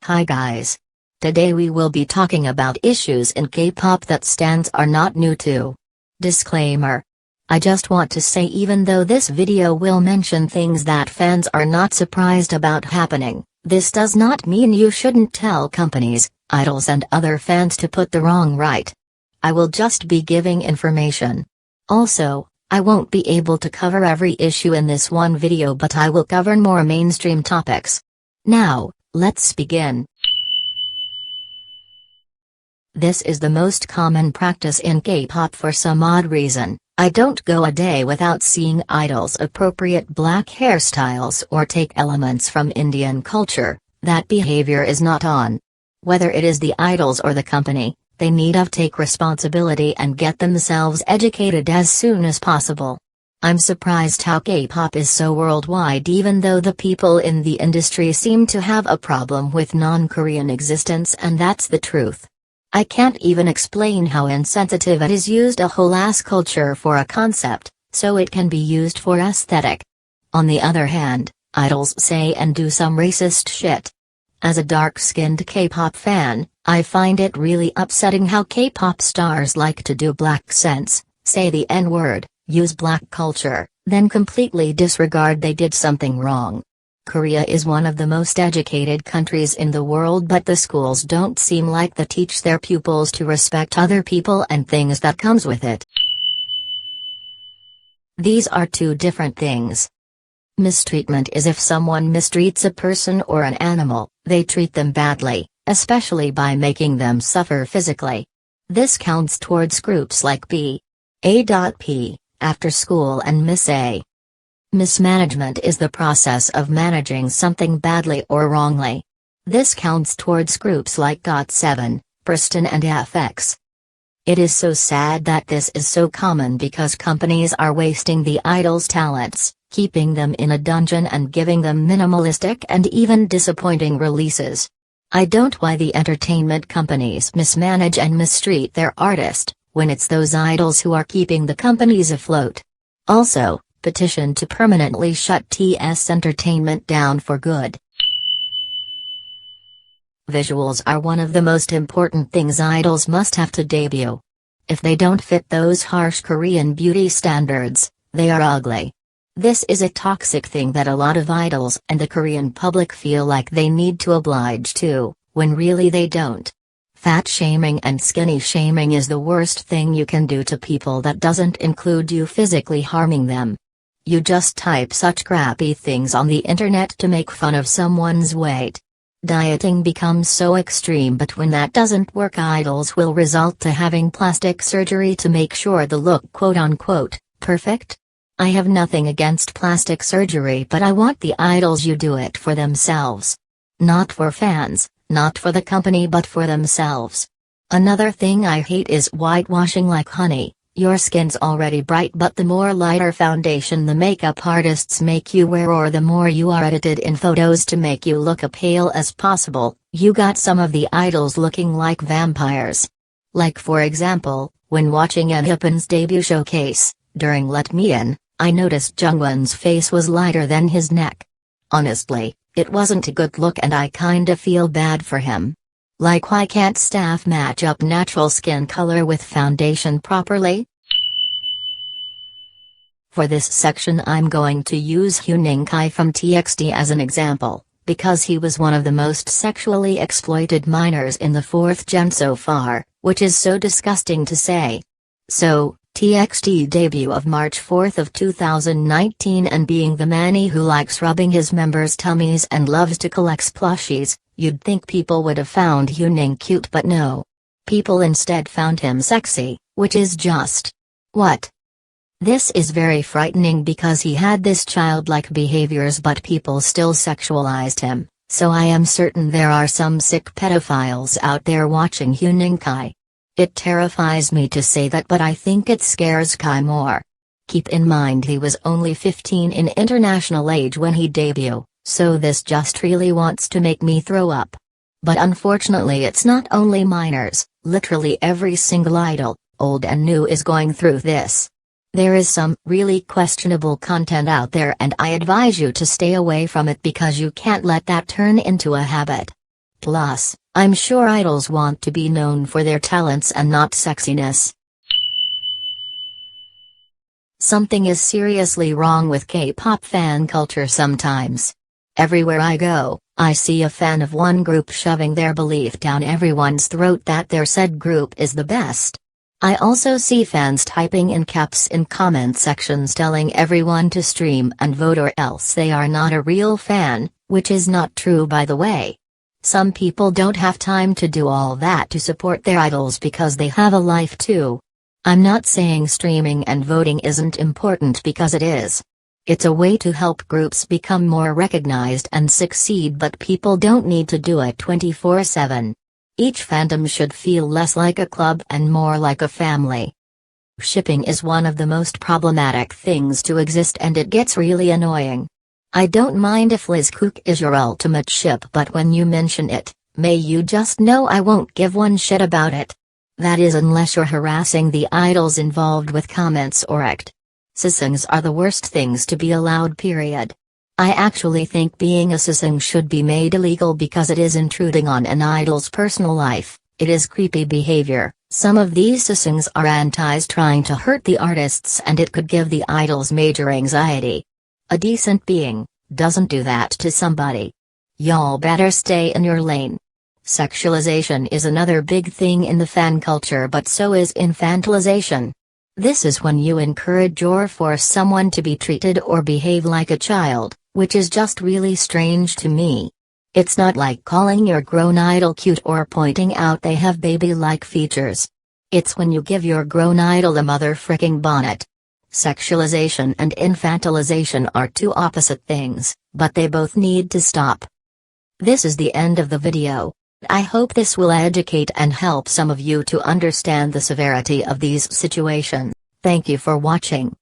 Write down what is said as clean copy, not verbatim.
Hi guys. Today we will be talking about issues in K-pop that stans are not new to. Disclaimer. I just want to say even though this video will mention things that fans are not surprised about happening, this does not mean you shouldn't tell companies, idols and other fans to put the wrong right. I will just be giving information. Also, I won't be able to cover every issue in this one video, but I will cover more mainstream topics. Now, let's begin. This is the most common practice in K-pop for some odd reason. I don't go a day without seeing idols appropriate black hairstyles or take elements from Indian culture. That behavior is not on. Whether it is the idols or the company, they need to take responsibility and get themselves educated as soon as possible. I'm surprised how K-pop is so worldwide even though the people in the industry seem to have a problem with non-Korean existence, and that's the truth. I can't even explain how insensitive it is used a whole ass culture for a concept, so it can be used for aesthetic. On the other hand, idols say and do some racist shit. As a dark-skinned K-pop fan, I find it really upsetting how K-pop stars like to do black sense, say the N-word, use black culture, then completely disregard they did something wrong. Korea is one of the most educated countries in the world, but the schools don't seem like they teach their pupils to respect other people and things that comes with it. These are two different things. Mistreatment is if someone mistreats a person or an animal, they treat them badly, especially by making them suffer physically. This counts towards groups like B.A.P. After school and Miss A. Mismanagement is the process of managing something badly or wrongly. This counts towards groups like GOT7, Preston and FX. It is so sad that this is so common because companies are wasting the idols' talents, keeping them in a dungeon and giving them minimalistic and even disappointing releases. I don't why the entertainment companies mismanage and mistreat their artist, when it's those idols who are keeping the companies afloat. Also, petition to permanently shut TS Entertainment down for good. Visuals are one of the most important things idols must have to debut. If they don't fit those harsh Korean beauty standards, they are ugly. This is a toxic thing that a lot of idols and the Korean public feel like they need to oblige to, when really they don't. Fat shaming and skinny shaming is the worst thing you can do to people that doesn't include you physically harming them. You just type such crappy things on the internet to make fun of someone's weight. Dieting becomes so extreme, but when that doesn't work, idols will resort to having plastic surgery to make sure the look quote-unquote perfect. I have nothing against plastic surgery, but I want the idols you do it for themselves. Not for fans, not for the company, but for themselves. Another thing I hate is whitewashing like honey. Your skin's already bright, but the more lighter foundation the makeup artists make you wear, or the more you are edited in photos to make you look as pale as possible, you got some of the idols looking like vampires. Like for example, when watching N.Hyun's debut showcase, during Let Me In, I noticed Jungwon's face was lighter than his neck. Honestly, it wasn't a good look and I kinda feel bad for him. Like, why can't staff match up natural skin color with foundation properly? For this section I'm going to use Hyuning Kai from TXT as an example, because he was one of the most sexually exploited minors in the 4th gen so far, which is so disgusting to say. So, TXT debut of March 4th of 2019, and being the manny who likes rubbing his members' tummies and loves to collect plushies, you'd think people would have found Hyuning cute, but no. People instead found him sexy, which is just what? This is very frightening because he had this childlike behaviors, but people still sexualized him, so I am certain there are some sick pedophiles out there watching Hyuning Kai. It terrifies me to say that, but I think it scares Kai more. Keep in mind he was only 15 in international age when he debuted, so this just really wants to make me throw up. But unfortunately it's not only minors, literally every single idol, old and new, is going through this. There is some really questionable content out there and I advise you to stay away from it because you can't let that turn into a habit. Plus, I'm sure idols want to be known for their talents and not sexiness. Something is seriously wrong with K-pop fan culture sometimes. Everywhere I go, I see a fan of one group shoving their belief down everyone's throat that their said group is the best. I also see fans typing in caps in comment sections telling everyone to stream and vote or else they are not a real fan, which is not true by the way. Some people don't have time to do all that to support their idols because they have a life too. I'm not saying streaming and voting isn't important because it is. It's a way to help groups become more recognized and succeed, but people don't need to do it 24/7. Each fandom should feel less like a club and more like a family. Shipping is one of the most problematic things to exist and it gets really annoying. I don't mind if Liz Cook is your ultimate ship, but when you mention it, may you just know I won't give one shit about it. That is, unless you're harassing the idols involved with comments or act. Sissings are the worst things to be allowed, period. I actually think being a sissing should be made illegal because it is intruding on an idol's personal life, it is creepy behavior. Some of these sissings are antis trying to hurt the artists and it could give the idols major anxiety. A decent being doesn't do that to somebody. Y'all better stay in your lane. Sexualization is another big thing in the fan culture, but so is infantilization. This is when you encourage or force someone to be treated or behave like a child, which is just really strange to me. It's not like calling your grown idol cute or pointing out they have baby-like features. It's when you give your grown idol a mother fricking bonnet. Sexualization and infantilization are two opposite things, but they both need to stop. This is the end of the video. I hope this will educate and help some of you to understand the severity of these situations. Thank you for watching.